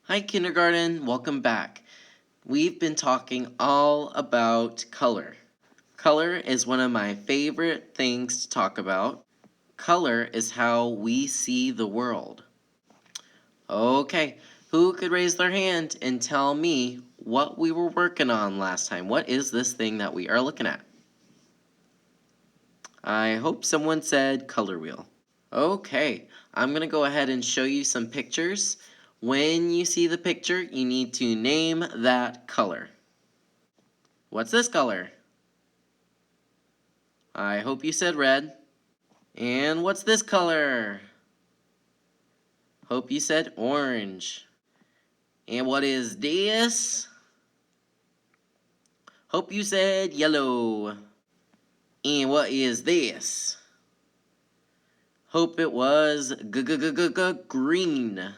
Hi kindergarten, welcome back. We've been talking all about color. Color is one of my favorite things to talk about. Color is how we see the world. Okay, who could raise their hand and tell me what we were working on last time? What is this thing that we are looking at? I hope someone said color wheel. Okay, I'm going to go ahead and show you some pictures. When you see the picture, you need to name that color. What's this color? I hope you said red. And what's this color? Hope you said orange. And what is this? Hope you said yellow. And what is this? Hope it was green.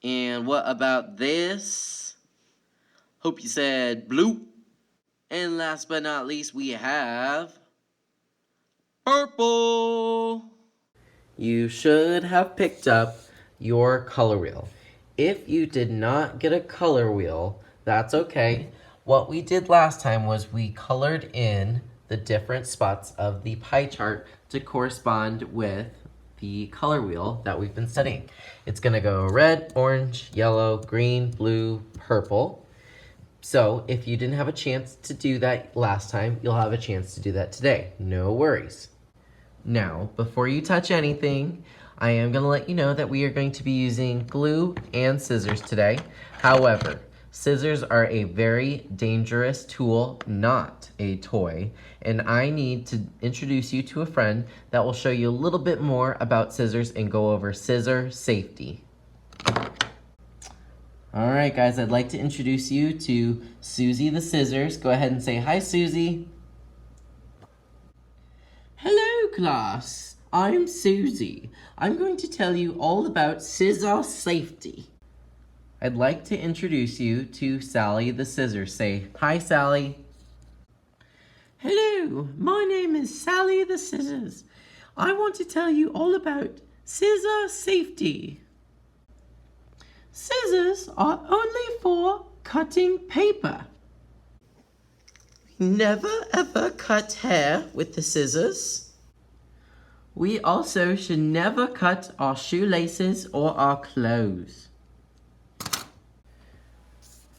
And what about this? Hope you said blue. And last but not least, we have purple. You should have picked up your color wheel. If you did not get a color wheel, that's okay. What we did last time was we colored in the different spots of the pie chart to correspond with the color wheel that we've been studying. It's gonna go red, orange, yellow, green, blue, purple. So if you didn't have a chance to do that last time, you'll have a chance to do that today. No worries. Now, before you touch anything, I am going to let you know that we are going to be using glue and scissors today. However, scissors are a very dangerous tool, not a toy, and I need to introduce you to a friend that will show you a little bit more about scissors and go over scissor safety. All right, guys, I'd like to introduce you to Susie the Scissors. Go ahead and say hi, Susie. Hello, class. I'm Susie. I'm going to tell you all about scissor safety. I'd like to introduce you to Sally the Scissors. Say hi, Sally. Hello, my name is Sally the Scissors. I want to tell you all about scissor safety. Scissors are only for cutting paper. Never ever cut hair with the scissors. We also should never cut our shoelaces or our clothes.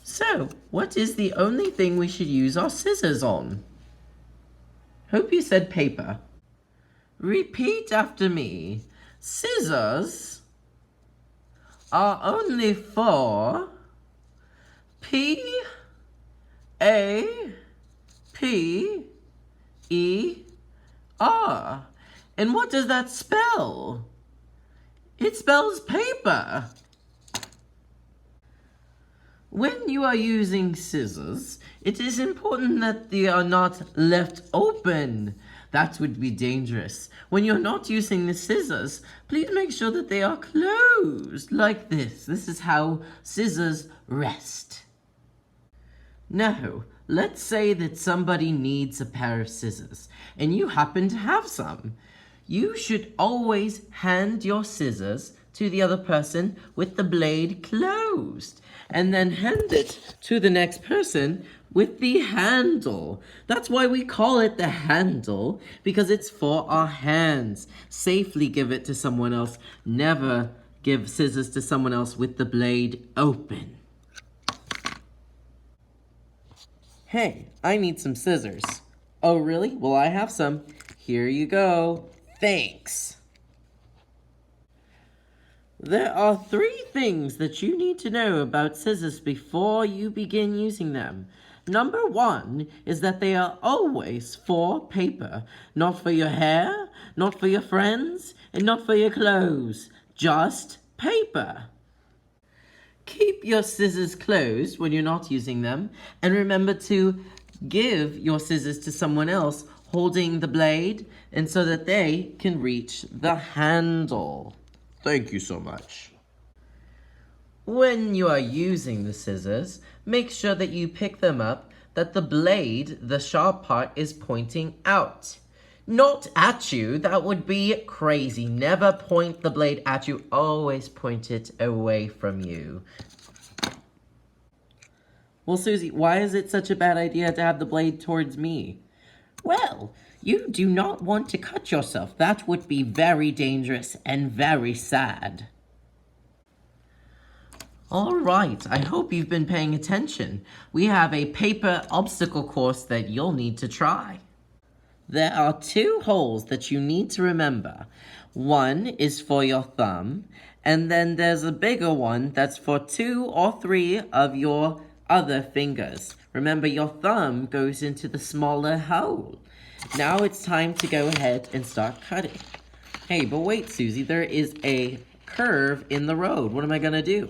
So, what is the only thing we should use our scissors on? Hope you said paper. Repeat after me. Scissors are only for P-A-P-E-R. And what does that spell? It spells paper. When you are using scissors, it is important that they are not left open. That would be dangerous. When you're not using the scissors, please make sure that they are closed, like this. This is how scissors rest. Now, let's say that somebody needs a pair of scissors, and you happen to have some. You should always hand your scissors to the other person with the blade closed, and then hand it to the next person with the handle. That's why we call it the handle, because it's for our hands. Safely give it to someone else. Never give scissors to someone else with the blade open. Hey, I need some scissors. Oh, really? Well, I have some. Here you go. Thanks. There are 3 things that you need to know about scissors before you begin using them. Number 1 is that they are always for paper, not for your hair, not for your friends, and not for your clothes. Just paper. Keep your scissors closed when you're not using them, and remember to give your scissors to someone else holding the blade, and so that they can reach the handle. Thank you so much. When you are using the scissors, make sure that you pick them up, that the blade, the sharp part, is pointing out. Not at you, that would be crazy. Never point the blade at you, always point it away from you. Well, Susie, why is it such a bad idea to have the blade towards me? Well, you do not want to cut yourself. That would be very dangerous and very sad. All right, I hope you've been paying attention. We have a paper obstacle course that you'll need to try. There are 2 holes that you need to remember. One is for your thumb, and then there's a bigger one that's for 2 or 3 of your other fingers. Remember, your thumb goes into the smaller hole. Now it's time to go ahead and start cutting. Hey, but wait, Susie, there is a curve in the road. What am I gonna do?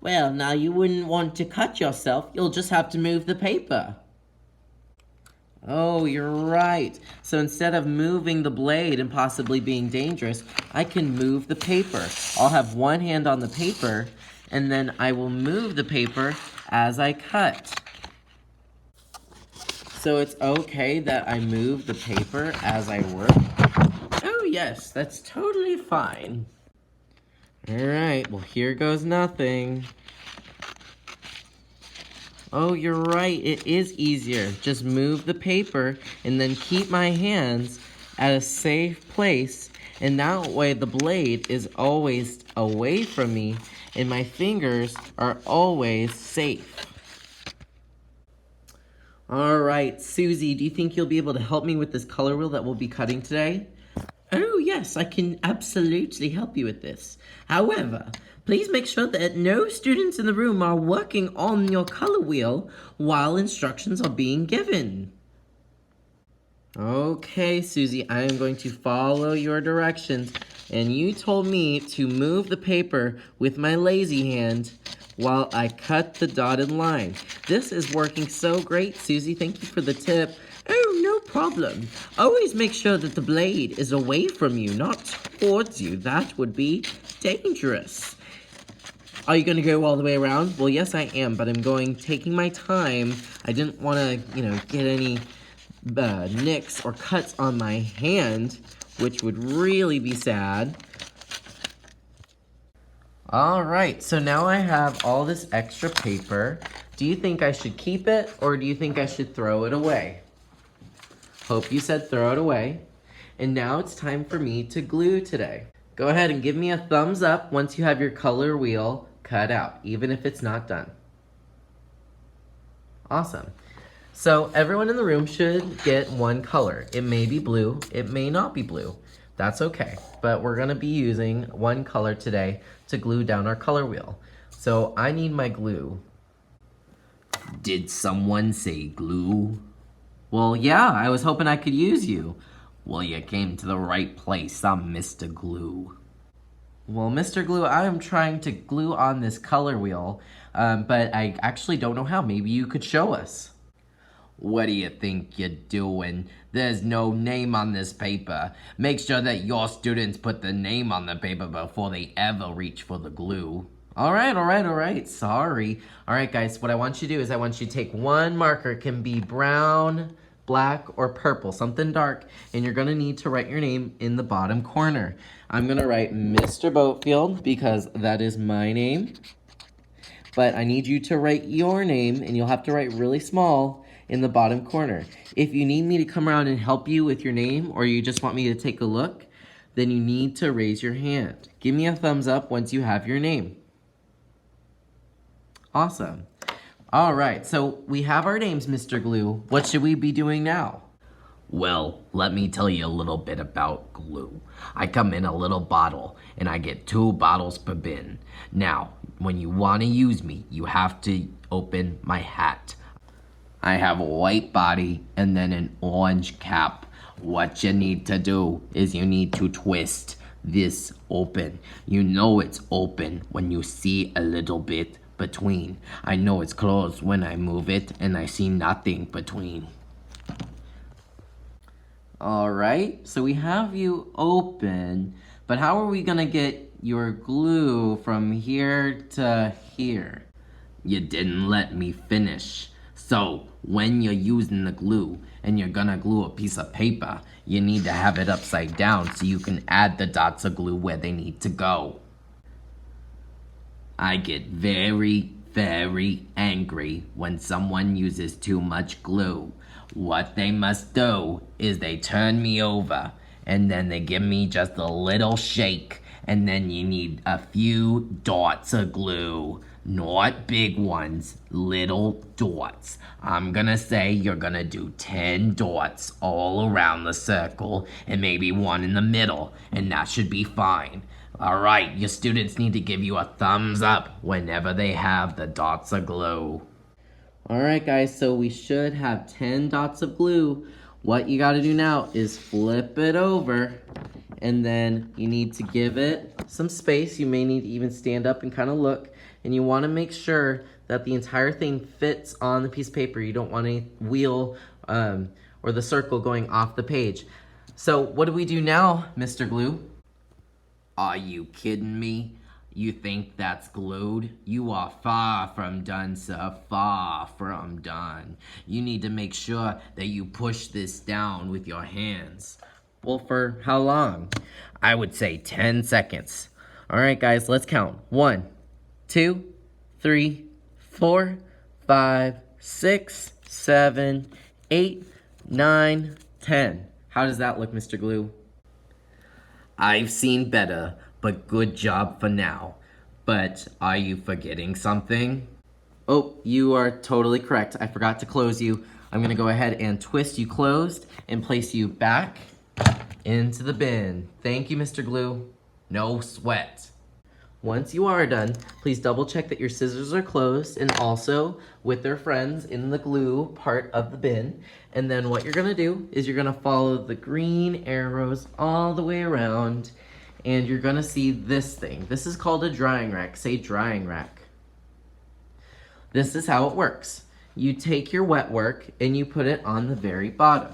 Well, now you wouldn't want to cut yourself. You'll just have to move the paper. Oh, you're right. So instead of moving the blade and possibly being dangerous, I can move the paper. I'll have one hand on the paper, and then I will move the paper as I cut. So it's okay that I move the paper as I work? Oh yes, that's totally fine. Alright, well here goes nothing. Oh, you're right, it is easier. Just move the paper and then keep my hands at a safe place, and that way the blade is always away from me and my fingers are always safe. Alright, Susie, do you think you'll be able to help me with this color wheel that we'll be cutting today? Oh yes, I can absolutely help you with this. However, please make sure that no students in the room are working on your color wheel while instructions are being given. Okay, Susie, I am going to follow your directions, and you told me to move the paper with my lazy hand while I cut the dotted line. This is working so great, Susie. Thank you for the tip. Oh, no problem. Always make sure that the blade is away from you, not towards you. That would be dangerous. Are you going to go all the way around? Well, yes, I am, but I'm taking my time. I didn't want to, get any nicks or cuts on my hand, which would really be sad. All right, so now I have all this extra paper. Do you think I should keep it, or do you think I should throw it away? Hope you said throw it away. And now it's time for me to glue today. Go ahead and give me a thumbs up once you have your color wheel cut out, even if it's not done. Awesome. So everyone in the room should get one color. It may be blue, it may not be blue. That's okay, but we're gonna be using one color today to glue down our color wheel. So I need my glue. Did someone say glue? Well, yeah, I was hoping I could use you. Well, you came to the right place. I'm Mr. Glue. Well, Mr. Glue, I am trying to glue on this color wheel, but I actually don't know how. Maybe you could show us. What do you think you're doing? There's no name on this paper. Make sure that your students put the name on the paper before they ever reach for the glue. All right. Sorry. All right, guys, what I want you to do is I want you to take one marker. It can be brown, black, or purple, something dark, and you're gonna need to write your name in the bottom corner. I'm gonna write Mr. Boatfield because that is my name, but I need you to write your name, and you'll have to write really small in the bottom corner. If you need me to come around and help you with your name, or you just want me to take a look, then you need to raise your hand. Give me a thumbs up once you have your name. Awesome. All right, so we have our names, Mr. Glue. What should we be doing now? Well, let me tell you a little bit about glue. I come in a little bottle, and I get 2 bottles per bin. Now, when you want to use me, you have to open my hat. I have a white body and then an orange cap. What you need to do is you need to twist this open. You know it's open when you see a little bit between. I know it's closed when I move it and I see nothing between. All right, so we have you open, but how are we gonna get your glue from here to here? You didn't let me finish. So, when you're using the glue and you're gonna glue a piece of paper, you need to have it upside down so you can add the dots of glue where they need to go. I get very, very angry when someone uses too much glue. What they must do is they turn me over and then they give me just a little shake, and then you need a few dots of glue. Not big ones, little dots. I'm gonna say you're gonna do 10 dots all around the circle and maybe one in the middle, and that should be fine. Alright, your students need to give you a thumbs up whenever they have the dots of glue. Alright guys, so we should have 10 dots of glue. What you gotta do now is flip it over, and then you need to give it some space. You may need to even stand up and kind of look, and you wanna make sure that the entire thing fits on the piece of paper. You don't want any wheel or the circle going off the page. So what do we do now, Mr. Glue? Are you kidding me? You think that's glued? You are far from done, sir. Far from done. You need to make sure that you push this down with your hands. Well, for how long? I would say 10 seconds. All right, guys, let's count. 1, 2, 3, 4, 5, 6, 7, 8, 9, 10. How does that look, Mr. Glue? I've seen better, but good job for now. But are you forgetting something? Oh, you are totally correct. I forgot to close you. I'm gonna go ahead and twist you closed and place you back into the bin. Thank you, Mr. Glue. No sweat. Once you are done, please double check that your scissors are closed and also with their friends in the glue part of the bin. And then what you're gonna do is you're gonna follow the green arrows all the way around, and you're gonna see this thing. This is called a drying rack. Say drying rack. This is how it works. You take your wet work and you put it on the very bottom.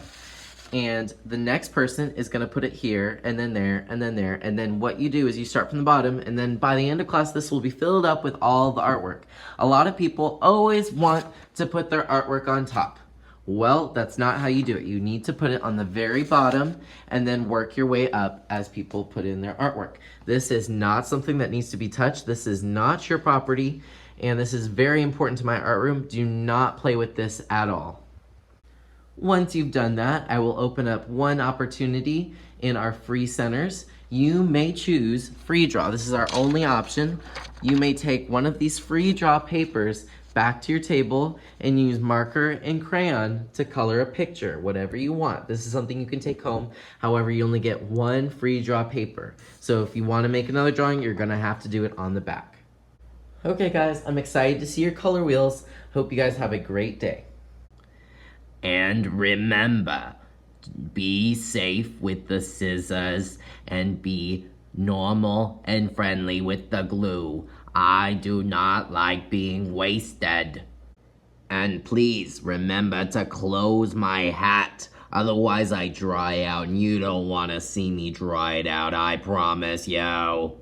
And the next person is gonna put it here, and then there, and then there, and then what you do is you start from the bottom, and then by the end of class, this will be filled up with all the artwork. A lot of people always want to put their artwork on top. Well, that's not how you do it. You need to put it on the very bottom, and then work your way up as people put in their artwork. This is not something that needs to be touched. This is not your property, and this is very important to my art room. Do not play with this at all. Once you've done that, I will open up one opportunity in our free centers. You may choose free draw. This is our only option. You may take one of these free draw papers back to your table and use marker and crayon to color a picture, whatever you want. This is something you can take home. However, you only get one free draw paper. So if you want to make another drawing, you're gonna have to do it on the back. Okay guys, I'm excited to see your color wheels. Hope you guys have a great day. And remember, be safe with the scissors and be normal and friendly with the glue. I do not like being wasted. And please remember to close my hat. Otherwise I dry out and you don't want to see me dry it out, I promise you.